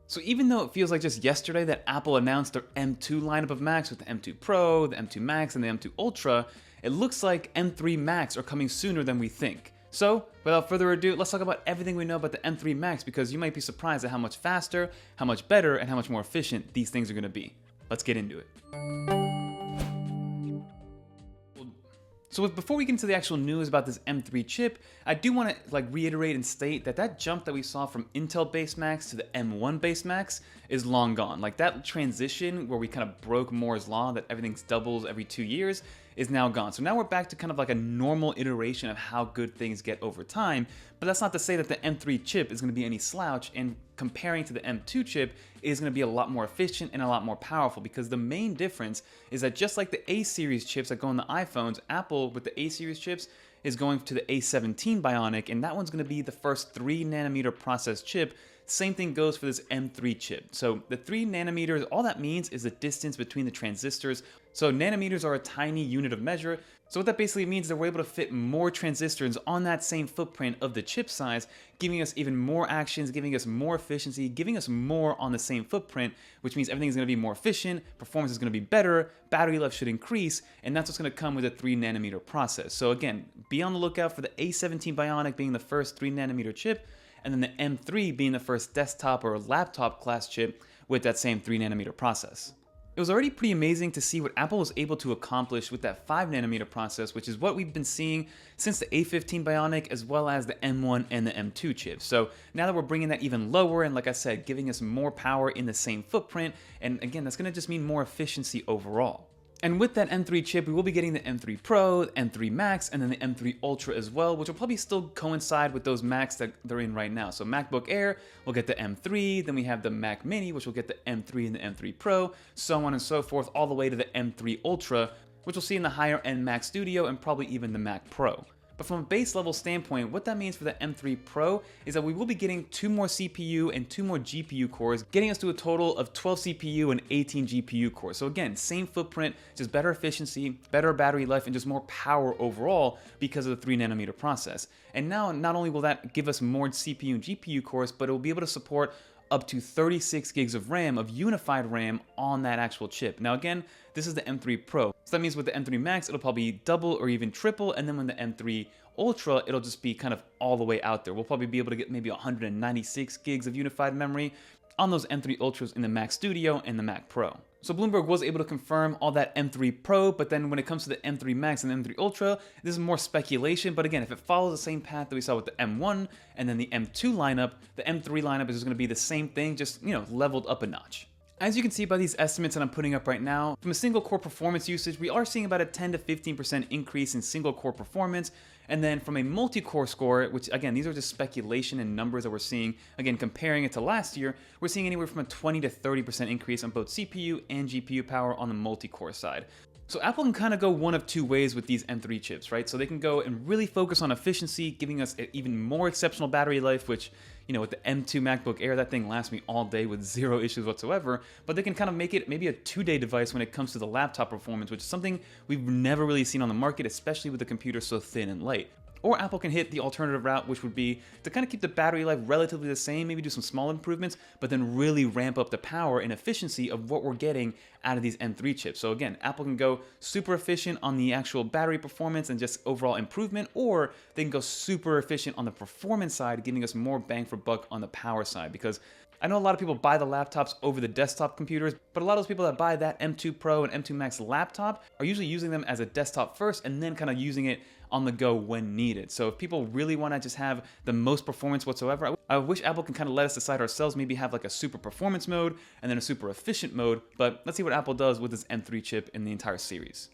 So even though it feels like just yesterday that Apple announced their M2 lineup of Macs with the M2 Pro, the M2 Max, and the M2 Ultra, it looks like M3 Max are coming sooner than we think. So, without further ado, let's talk about everything we know about the M3 Max, because you might be surprised at how much faster, how much better, and how much more efficient these things are going to be. Let's get into it. So before we get into the actual news about this M3 chip, I do want to reiterate and state that that jump that we saw from Intel-based Macs to the M1-based Macs is long gone. Like, that transition where we kind of broke Moore's law that everything doubles every 2 years is now gone. So now we're back to kind of like a normal iteration of how good things get over time, but that's not to say that the M3 chip is going to be any slouch, and comparing to the M2 chip is going to be a lot more efficient and a lot more powerful, because the main difference is that just like the A-series chips that go in the iPhones, Apple with the A-series chips is going to the A17 Bionic, and that one's going to be the first 3nm process chip. Same thing goes for this M3 chip. So the 3 nanometers, all that means is the distance between the transistors. So nanometers are a tiny unit of measure. So what that basically means is that we're able to fit more transistors on that same footprint of the chip size, giving us even more actions, giving us more efficiency, giving us more on the same footprint, which means everything's going to be more efficient, performance is going to be better, battery life should increase, and that's what's going to come with a 3nm process. So again, be on the lookout for the A17 Bionic being the first 3nm chip, and then the M3 being the first desktop or laptop class chip with that same 3nm process. It was already pretty amazing to see what Apple was able to accomplish with that 5nm process, which is what we've been seeing since the A15 Bionic, as well as the M1 and the M2 chips. So now that we're bringing that even lower, and like I said, giving us more power in the same footprint, and again, that's going to just mean more efficiency overall. And with that M3 chip, we will be getting the M3 Pro, the M3 Max, and then the M3 Ultra as well, which will probably still coincide with those Macs that they're in right now. So MacBook Air will get the M3, then we have the Mac Mini, which will get the M3 and the M3 Pro, so on and so forth, all the way to the M3 Ultra, which we'll see in the higher end Mac Studio and probably even the Mac Pro. But from a base level standpoint, what that means for the M3 Pro is that we will be getting 2 more CPU and 2 more GPU cores, getting us to a total of 12 CPU and 18 GPU cores. So again, same footprint, just better efficiency, better battery life, and just more power overall because of the 3nm process. And now, not only will that give us more CPU and GPU cores, but it will be able to support up to 36 gigs of RAM, of unified RAM on that actual chip. Now again, this is the M3 Pro. So that means with the M3 Max, it'll probably double or even triple, and then when the M3 Ultra, it'll just be kind of all the way out there. We'll probably be able to get maybe 196 gigs of unified memory on those M3 Ultras in the Mac Studio and the Mac Pro. So Bloomberg was able to confirm all that M3 Pro, but then when it comes to the M3 Max and the M3 Ultra, this is more speculation, but again, if it follows the same path that we saw with the M1 and then the M2 lineup, the M3 lineup is just going to be the same thing, just, leveled up a notch. As you can see by these estimates that I'm putting up right now, from a single core performance usage, we are seeing about a 10 to 15% increase in single core performance. And then from a multi-core score, which again, these are just speculation and numbers that we're seeing, again, comparing it to last year, we're seeing anywhere from a 20 to 30% increase on both CPU and GPU power on the multi-core side. So Apple can kind of go one of two ways with these M3 chips, right? So they can go and really focus on efficiency, giving us even more exceptional battery life, which, with the M2 MacBook Air, that thing lasts me all day with zero issues whatsoever. But they can kind of make it maybe a 2-day device when it comes to the laptop performance, which is something we've never really seen on the market, especially with the computer so thin and light. Or Apple can hit the alternative route, which would be to kind of keep the battery life relatively the same, maybe do some small improvements, but then really ramp up the power and efficiency of what we're getting out of these M3 chips. So again, Apple can go super efficient on the actual battery performance and just overall improvement, or they can go super efficient on the performance side, giving us more bang for buck on the power side. Because I know a lot of people buy the laptops over the desktop computers, but a lot of those people that buy that M2 Pro and M2 Max laptop are usually using them as a desktop first and then kind of using it on the go when needed. So if people really want to just have the most performance whatsoever, I wish Apple can kind of let us decide ourselves, maybe have like a super performance mode and then a super efficient mode, but let's see what Apple does with this M3 chip in the entire series.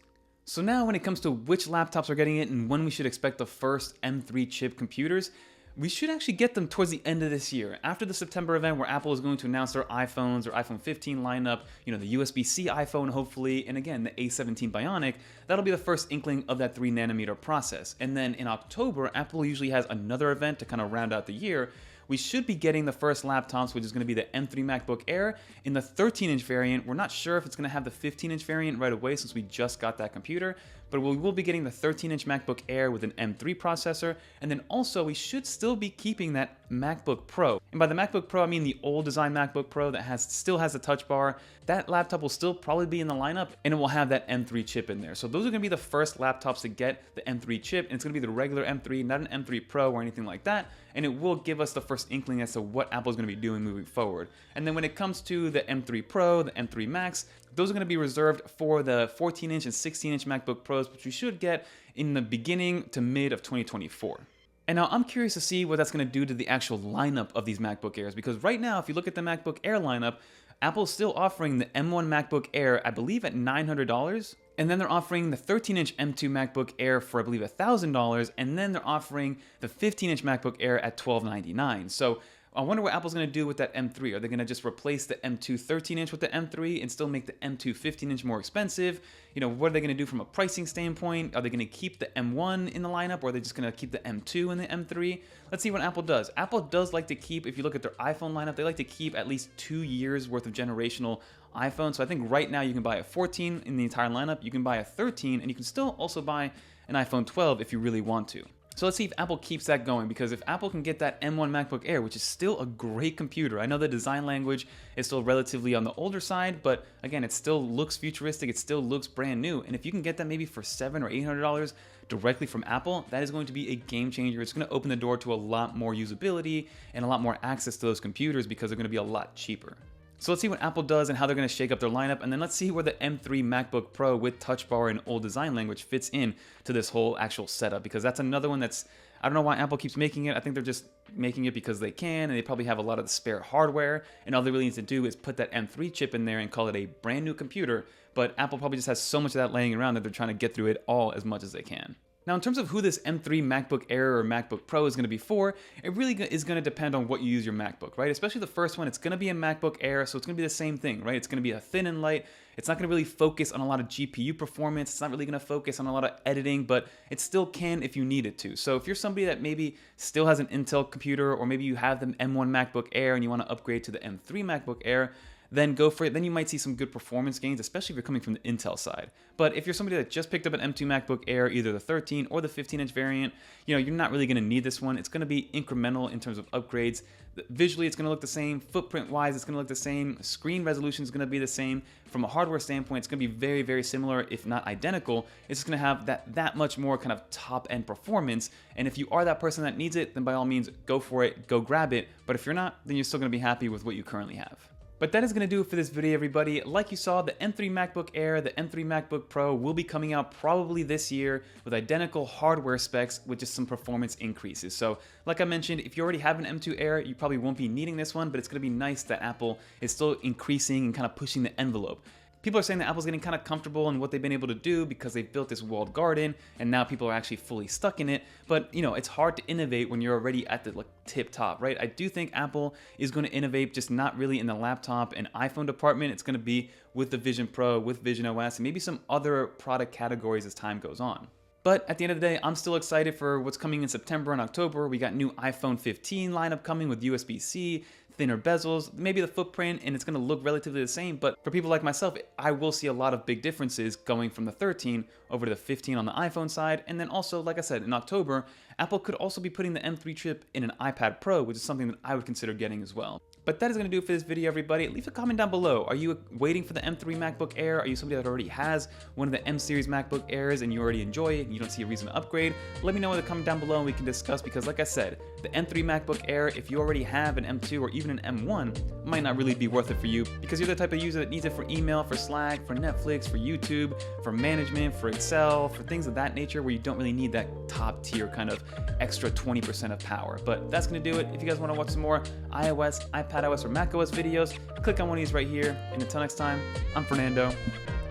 So now when it comes to which laptops are getting it and when we should expect the first M3 chip computers, we should actually get them towards the end of this year. After the September event where Apple is going to announce their iPhones, their iPhone 15 lineup, the USB-C iPhone hopefully, and again, the A17 Bionic, that'll be the first inkling of that 3nm process. And then in October, Apple usually has another event to kind of round out the year. We should be getting the first laptops, which is going to be the M3 MacBook Air in the 13-inch variant. We're not sure if it's going to have the 15-inch variant right away since we just got that computer, but we will be getting the 13-inch MacBook Air with an M3 processor, and then also we should still be keeping that MacBook Pro. And by the MacBook Pro, I mean the old design MacBook Pro that still has the touch bar. That laptop will still probably be in the lineup, and it will have that M3 chip in there. So those are gonna be the first laptops to get the M3 chip, and it's gonna be the regular M3, not an M3 Pro or anything like that, and it will give us the first inkling as to what Apple's gonna be doing moving forward. And then when it comes to the M3 Pro, the M3 Max, those are gonna be reserved for the 14-inch and 16-inch MacBook Pros, which we should get in the beginning to mid of 2024. And now I'm curious to see what that's going to do to the actual lineup of these MacBook Airs, because right now, if you look at the MacBook Air lineup, Apple's still offering the M1 MacBook Air, I believe at $900, and then they're offering the 13-inch M2 MacBook Air for, I believe, $1,000, and then they're offering the 15-inch MacBook Air at $1,299. So I wonder what Apple's going to do with that M3. Are they going to just replace the M2 13-inch with the M3 and still make the M2 15-inch more expensive? You know, what are they going to do from a pricing standpoint? Are they going to keep the M1 in the lineup, or are they just going to keep the M2 and the M3? Let's see what Apple does. Apple does like to keep, if you look at their iPhone lineup, they like to keep at least 2 years worth of generational iPhone. So I think right now you can buy a 14 in the entire lineup, you can buy a 13, and you can still also buy an iPhone 12 if you really want to. So let's see if Apple keeps that going, because if Apple can get that M1 MacBook Air, which is still a great computer, I know the design language is still relatively on the older side, but again, it still looks futuristic, it still looks brand new, and if you can get that maybe for $700 or $800 directly from Apple, that is going to be a game changer. It's going to open the door to a lot more usability and a lot more access to those computers because they're going to be a lot cheaper. So let's see what Apple does and how they're going to shake up their lineup, and then let's see where the M3 MacBook Pro with Touch Bar and old design language fits in to this whole actual setup, because that's another one that's, I don't know why Apple keeps making it. I think they're just making it because they can, and they probably have a lot of the spare hardware, and all they really need to do is put that M3 chip in there and call it a brand new computer, but Apple probably just has so much of that laying around that they're trying to get through it all as much as they can. Now, in terms of who this M3 MacBook Air or MacBook Pro is going to be for, it really is going to depend on what you use your MacBook, right? Especially the first one, it's going to be a MacBook Air, so it's going to be the same thing, right? It's going to be a thin and light. It's not going to really focus on a lot of GPU performance. It's not really going to focus on a lot of editing, but it still can if you need it to. So if you're somebody that maybe still has an Intel computer, or maybe you have the M1 MacBook Air and you want to upgrade to the M3 MacBook Air, then go for it. Then you might see some good performance gains, especially if you're coming from the Intel side. But if you're somebody that just picked up an M2 MacBook Air, either the 13 or the 15-inch variant, you know, you're not really going to need this one. It's going to be incremental in terms of upgrades. Visually, it's going to look the same. Footprint-wise, it's going to look the same. Screen resolution is going to be the same. From a hardware standpoint, it's going to be very, very similar, if not identical. It's just going to have that much more kind of top-end performance. And if you are that person that needs it, then by all means, go for it, go grab it. But if you're not, then you're still going to be happy with what you currently have. But that is going to do it for this video, everybody. Like you saw, the M3 MacBook Air, the M3 MacBook Pro will be coming out probably this year with identical hardware specs with just some performance increases. So like I mentioned, if you already have an M2 Air, you probably won't be needing this one, but it's going to be nice that Apple is still increasing and kind of pushing the envelope. People are saying that Apple's getting kind of comfortable in what they've been able to do because they've built this walled garden and now people are actually fully stuck in it. But, you know, it's hard to innovate when you're already at the tip top, right? I do think Apple is going to innovate, just not really in the laptop and iPhone department. It's going to be with the Vision Pro, with Vision OS, and maybe some other product categories as time goes on. But at the end of the day, I'm still excited for what's coming in September and October. We got new iPhone 15 lineup coming with USB-C, thinner bezels, maybe the footprint, and it's going to look relatively the same. But for people like myself, I will see a lot of big differences going from the 13 over to the 15 on the iPhone side. And then also, like I said, in October, Apple could also be putting the M3 chip in an iPad Pro, which is something that I would consider getting as well. But that is going to do it for this video, everybody. Leave a comment down below. Are you waiting for the M3 MacBook Air? Are you somebody that already has one of the M series MacBook Airs and you already enjoy it and you don't see a reason to upgrade? Let me know in the comment down below and we can discuss, because like I said, the M3 MacBook Air, if you already have an M2 or even an M1, might not really be worth it for you because you're the type of user that needs it for email, for Slack, for Netflix, for YouTube, for management, for Excel, for things of that nature where you don't really need that top tier kind of extra 20% of power. But that's going to do it. If you guys want to watch some more iOS, iPadOS, or macOS videos, click on one of these right here. And until next time, I'm Fernando.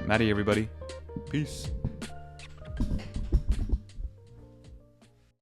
I'm out of here, everybody. Peace.